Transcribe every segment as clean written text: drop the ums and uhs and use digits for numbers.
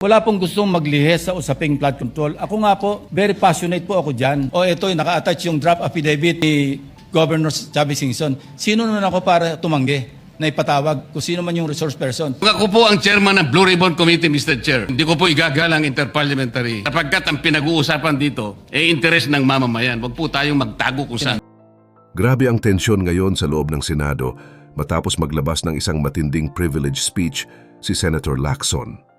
Wala pong gustong maglihis sa usaping flood control. Ako nga po, very passionate po ako dyan. O ito, naka-attach yung draft affidavit ni Governor Chavez Singson. Sino naman ako para tumanggi na ipatawag kung sino man yung resource person? Ako po ang chairman ng Blue Ribbon Committee, Mr. Chair. Hindi ko po igagalang interparliamentary. Sapagkat ang pinag-uusapan dito, interes ng mamamayan. Huwag po tayong magtago kung saan. Grabe ang tensyon ngayon sa loob ng Senado matapos maglabas ng isang matinding privilege speech si Senator Lacson.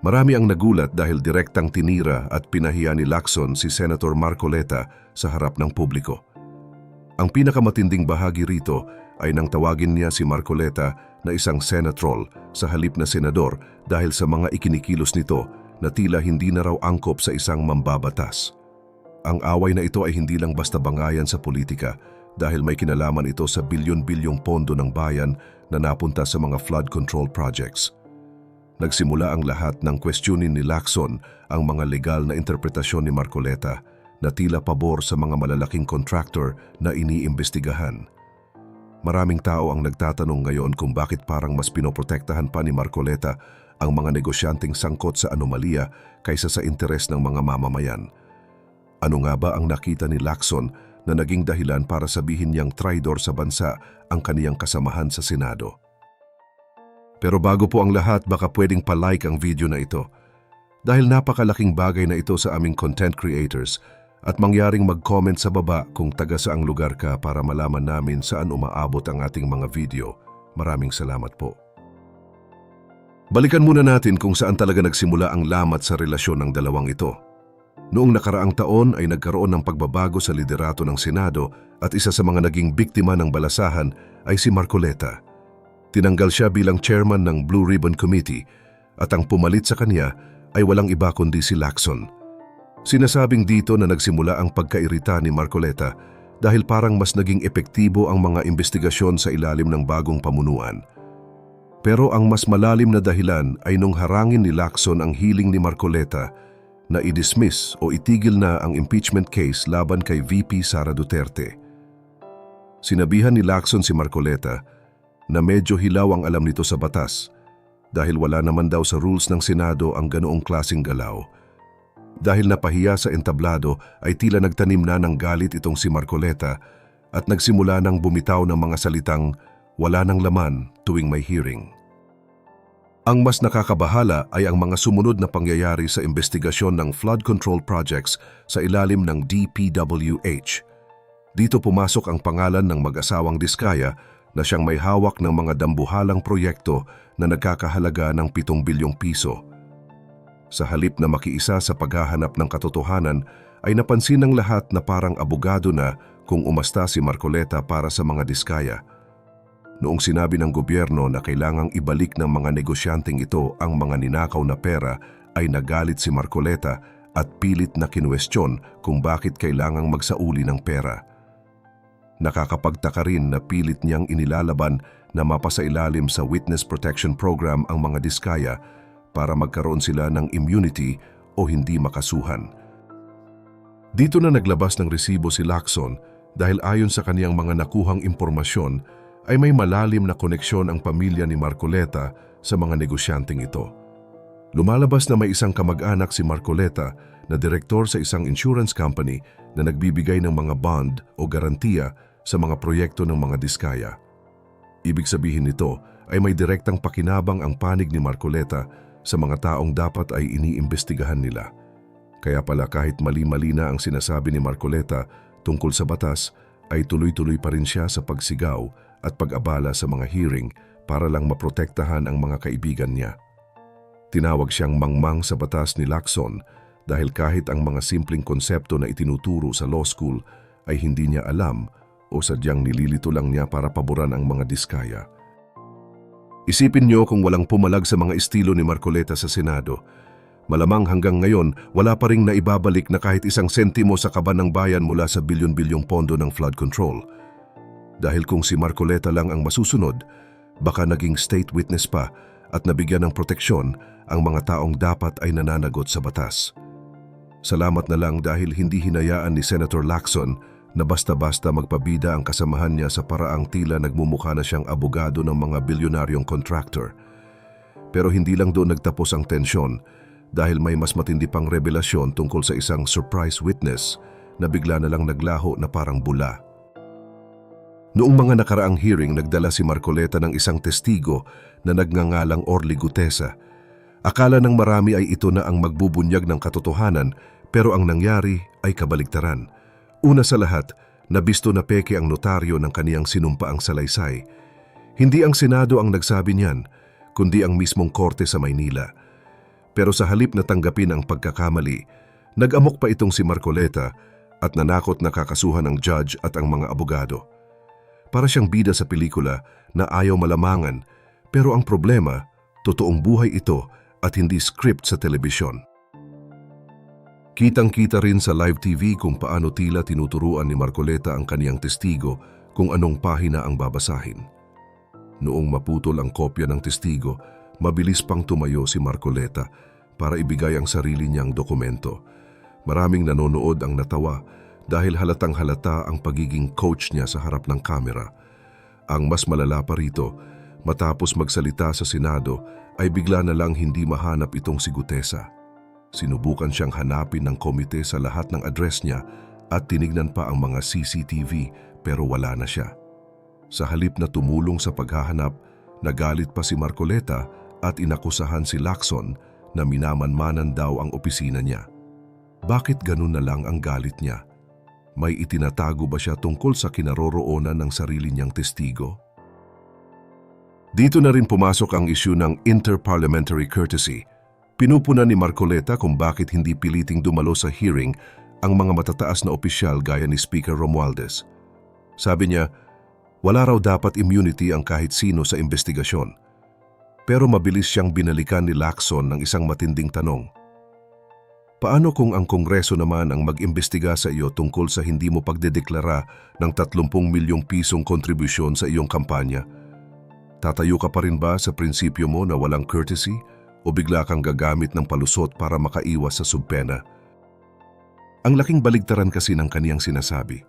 Marami ang nagulat dahil direktang tinira at pinahiya ni Lacson si Senator Marcoleta sa harap ng publiko. Ang pinakamatinding bahagi rito ay nang tawagin niya si Marcoleta na isang senatrol sa halip na senador dahil sa mga ikinikilos nito na tila hindi na raw angkop sa isang mambabatas. Ang away na ito ay hindi lang basta bangayan sa politika dahil may kinalaman ito sa bilyon-bilyong pondo ng bayan na napunta sa mga flood control projects. Nagsimula ang lahat ng questionin ni Lacson ang mga legal na interpretasyon ni Marcoleta na tila pabor sa mga malalaking contractor na iniimbestigahan. Maraming tao ang nagtatanong ngayon kung bakit parang mas pinoprotektahan pa ni Marcoleta ang mga negosyanteng sangkot sa anomalya kaysa sa interes ng mga mamamayan. Ano nga ba ang nakita ni Lacson na naging dahilan para sabihin niyang traidor sa bansa ang kaniyang kasamahan sa Senado? Pero bago po ang lahat, baka pwedeng pa-like ang video na ito. Dahil napakalaking bagay na ito sa aming content creators at mangyaring mag-comment sa baba kung taga saang lugar ka para malaman namin saan umaabot ang ating mga video. Maraming salamat po. Balikan muna natin kung saan talaga nagsimula ang lamat sa relasyon ng dalawang ito. Noong nakaraang taon ay nagkaroon ng pagbabago sa liderato ng Senado at isa sa mga naging biktima ng balasahan ay si Marcoleta. Tinanggal siya bilang chairman ng Blue Ribbon Committee at ang pumalit sa kanya ay walang iba kundi si Lacson. Sinasabing dito na nagsimula ang pagkairita ni Marcoleta dahil parang mas naging epektibo ang mga investigasyon sa ilalim ng bagong pamunuan. Pero ang mas malalim na dahilan ay nung harangin ni Lacson ang hiling ni Marcoleta na i-dismiss o itigil na ang impeachment case laban kay VP Sara Duterte. Sinabihan ni Lacson si Marcoleta na medyo hilaw ang alam nito sa batas dahil wala naman daw sa rules ng Senado ang ganoong klaseng galaw. Dahil napahiya sa entablado ay tila nagtanim na ng galit itong si Marcoleta at nagsimula ng bumitaw ng mga salitang wala ng laman tuwing may hearing. Ang mas nakakabahala ay ang mga sumunod na pangyayari sa investigasyon ng flood control projects sa ilalim ng DPWH. Dito pumasok ang pangalan ng mag-asawang Diskaya na siyang may hawak ng mga dambuhalang proyekto na nagkakahalaga ng 7 bilyong piso. Sa halip na makiisa sa paghahanap ng katotohanan, ay napansin ng lahat na parang abogado na kung umasta si Marcoleta para sa mga Diskaya. Noong sinabi ng gobyerno na kailangang ibalik ng mga negosyanteng ito ang mga ninakaw na pera, ay nagalit si Marcoleta at pilit na kinwestiyon kung bakit kailangang magsauli ng pera. Nakakapagtaka rin na pilit niyang inilalaban na mapasailalim sa Witness Protection Program ang mga Diskaya para magkaroon sila ng immunity o hindi makasuhan. Dito na naglabas ng resibo si Lacson dahil ayon sa kaniyang mga nakuhang impormasyon ay may malalim na koneksyon ang pamilya ni Marcoleta sa mga negosyanteng ito. Lumalabas na may isang kamag-anak si Marcoleta na direktor sa isang insurance company na nagbibigay ng mga bond o garantiya sa mga proyekto ng mga Diskaya. Ibig sabihin nito ay may direktang pakinabang ang panig ni Marcoleta sa mga taong dapat ay iniimbestigahan nila. Kaya pala kahit mali-mali na ang sinasabi ni Marcoleta tungkol sa batas, ay tuloy-tuloy pa rin siya sa pagsigaw at pag-abala sa mga hearing para lang maprotektahan ang mga kaibigan niya. Tinawag siyang mangmang sa batas ni Lacson dahil kahit ang mga simpleng konsepto na itinuturo sa law school ay hindi niya alam o sadyang nililito lang niya para paboran ang mga Diskaya. Isipin niyo kung walang pumalag sa mga estilo ni Marcoleta sa Senado. Malamang hanggang ngayon wala pa ring naibabalik na kahit isang sentimo sa kaban ng bayan mula sa bilyon-bilyong pondo ng flood control. Dahil kung si Marcoleta lang ang masusunod, baka naging state witness pa at nabigyan ng proteksyon ang mga taong dapat ay nananagot sa batas. Salamat na lang dahil hindi hinayaan ni Senator Lacson na basta-basta magpabida ang kasamahan niya sa paraang tila nagmumukha na siyang abogado ng mga bilyonaryong contractor. Pero hindi lang doon nagtapos ang tensyon dahil may mas matindi pang revelasyon tungkol sa isang surprise witness na bigla na lang naglaho na parang bula. Noong mga nakaraang hearing, nagdala si Marcoleta ng isang testigo na nagngangalang Orly Gutesa. Akala ng marami ay ito na ang magbubunyag ng katotohanan, pero ang nangyari ay kabaligtaran. Una sa lahat, nabisto na peke ang notaryo ng kaniyang sinumpaang salaysay. Hindi ang Senado ang nagsabi niyan, kundi ang mismong korte sa Maynila. Pero sa halip na tanggapin ang pagkakamali, nag-amok pa itong si Marcoleta at nanakot na kakasuhan ang judge at ang mga abogado. Para siyang bida sa pelikula na ayaw malamangan, pero ang problema, totoong buhay ito at hindi script sa telebisyon. Kitang-kita rin sa live TV kung paano tila tinuturuan ni Marcoleta ang kaniyang testigo kung anong pahina ang babasahin. Noong maputol ang kopya ng testigo, mabilis pang tumayo si Marcoleta para ibigay ang sarili niyang dokumento. Maraming nanonood ang natawa dahil halatang halata ang pagiging coach niya sa harap ng kamera. Ang mas malala pa rito, matapos magsalita sa Senado ay bigla na lang hindi mahanap itong si Gutesa. Sinubukan siyang hanapin ng komite sa lahat ng address niya at tinignan pa ang mga CCTV pero wala na siya. Sa halip na tumulong sa paghahanap, nagalit pa si Marcoleta at inakusahan si Lacson na minamanmanan daw ang opisina niya. Bakit ganun na lang ang galit niya? May itinatago ba siya tungkol sa kinaroroonan ng sarili niyang testigo? Dito na rin pumasok ang isyu ng interparliamentary courtesy. Pinupuna ni Marcoleta kung bakit hindi piliting dumalo sa hearing ang mga matataas na opisyal gaya ni Speaker Romualdez. Sabi niya, wala raw dapat immunity ang kahit sino sa investigasyon. Pero mabilis siyang binalikan ni Lacson ng isang matinding tanong. Paano kung ang Kongreso naman ang mag-imbestiga sa iyo tungkol sa hindi mo pagdedeklara ng 30 milyong pisong kontribusyon sa iyong kampanya? Tatayo ka pa rin ba sa prinsipyo mo na walang courtesy o bigla kang gagamit ng palusot para makaiwas sa subpena? Ang laking baligtaran kasi ng kaniyang sinasabi.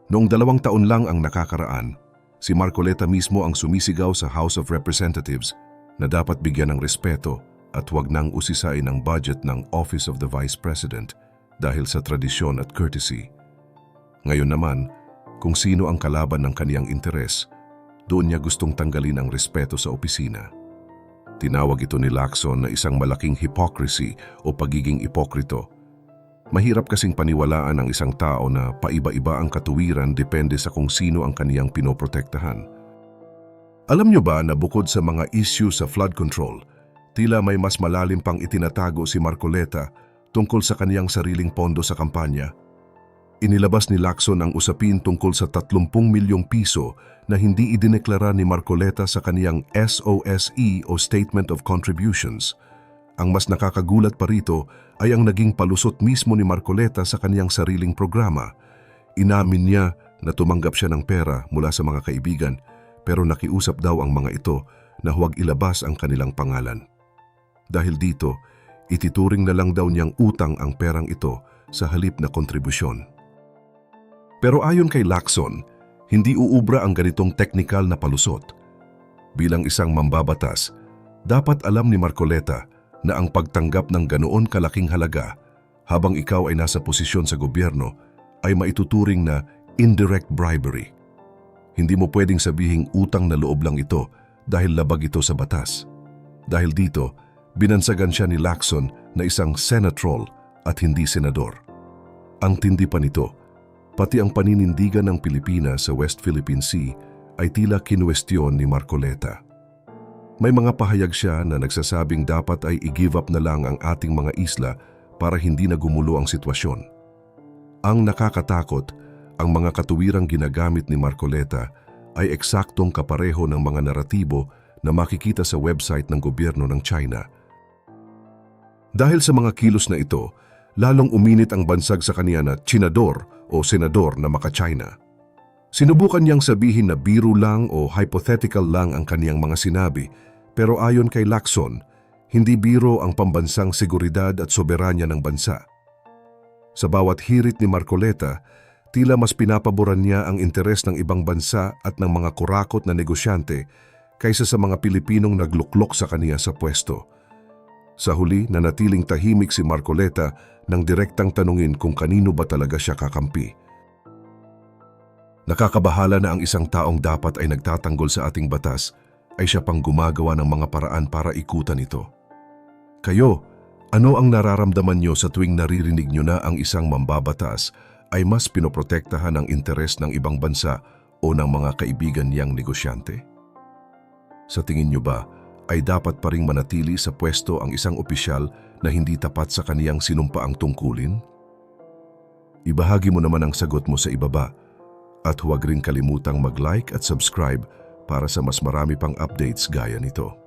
Noong 2 taon lang ang nakakaraan, si Marcoleta mismo ang sumisigaw sa House of Representatives na dapat bigyan ng respeto at huwag nang usisain ang budget ng Office of the Vice President dahil sa tradisyon at courtesy. Ngayon naman, kung sino ang kalaban ng kaniyang interes, doon niya gustong tanggalin ang respeto sa opisina. Tinawag ito ni Lacson na isang malaking hypocrisy o pagiging ipokrito. Mahirap kasing paniwalaan ang isang tao na paiba-iba ang katuwiran depende sa kung sino ang kaniyang pinoprotektahan. Alam niyo ba na bukod sa mga issue sa flood control, tila may mas malalim pang itinatago si Marcoleta tungkol sa kaniyang sariling pondo sa kampanya? Inilabas ni Lacson ang usapin tungkol sa 30 milyong piso na hindi idineklara ni Marcoleta sa kaniyang SOSE o Statement of Contributions. Ang mas nakakagulat pa rito ay ang naging palusot mismo ni Marcoleta sa kaniyang sariling programa. Inamin niya na tumanggap siya ng pera mula sa mga kaibigan pero nakiusap daw ang mga ito na huwag ilabas ang kanilang pangalan. Dahil dito, itituring na lang daw niyang utang ang perang ito sa halip na kontribusyon. Pero ayon kay Lacson, hindi uubra ang ganitong teknikal na palusot. Bilang isang mambabatas, dapat alam ni Marcoleta na ang pagtanggap ng ganoon kalaking halaga habang ikaw ay nasa posisyon sa gobyerno ay maituturing na indirect bribery. Hindi mo pwedeng sabihing utang na loob lang ito dahil labag ito sa batas. Dahil dito, binansagan siya ni Lacson na isang senatrol at hindi senador. Ang tindi pa nito, pati ang paninindigan ng Pilipinas sa West Philippine Sea ay tila kinuwestiyon ni Marcoleta. May mga pahayag siya na nagsasabing dapat ay i-give up na lang ang ating mga isla para hindi na gumulo ang sitwasyon. Ang nakakatakot, ang mga katuwirang ginagamit ni Marcoleta ay eksaktong kapareho ng mga naratibo na makikita sa website ng gobyerno ng China. Dahil sa mga kilos na ito, lalong uminit ang bansag sa kaniya na tsinador o senador na maka-China. Sinubukan niyang sabihin na biro lang o hypothetical lang ang kaniyang mga sinabi, pero ayon kay Lacson, hindi biro ang pambansang seguridad at soberanya ng bansa. Sa bawat hirit ni Marcoleta, tila mas pinapaboran niya ang interes ng ibang bansa at ng mga kurakot na negosyante kaysa sa mga Pilipinong nagluklok sa kaniya sa pwesto. Sa huli, nanatiling tahimik si Marcoleta nang direktang tanungin kung kanino ba talaga siya kakampi. Nakakabahala na ang isang taong dapat ay nagtatanggol sa ating batas ay siya pang gumagawa ng mga paraan para ikutan ito. Kayo, ano ang nararamdaman nyo sa tuwing naririnig nyo na ang isang mambabatas ay mas pinoprotektahan ang interes ng ibang bansa o ng mga kaibigan niyang negosyante? Sa tingin nyo ba ay dapat pa ring manatili sa pwesto ang isang opisyal na hindi tapat sa kaniyang sinumpaang tungkulin? Ibahagi mo naman ang sagot mo sa ibaba at huwag rin kalimutang mag-like at subscribe para sa mas marami pang updates gaya nito.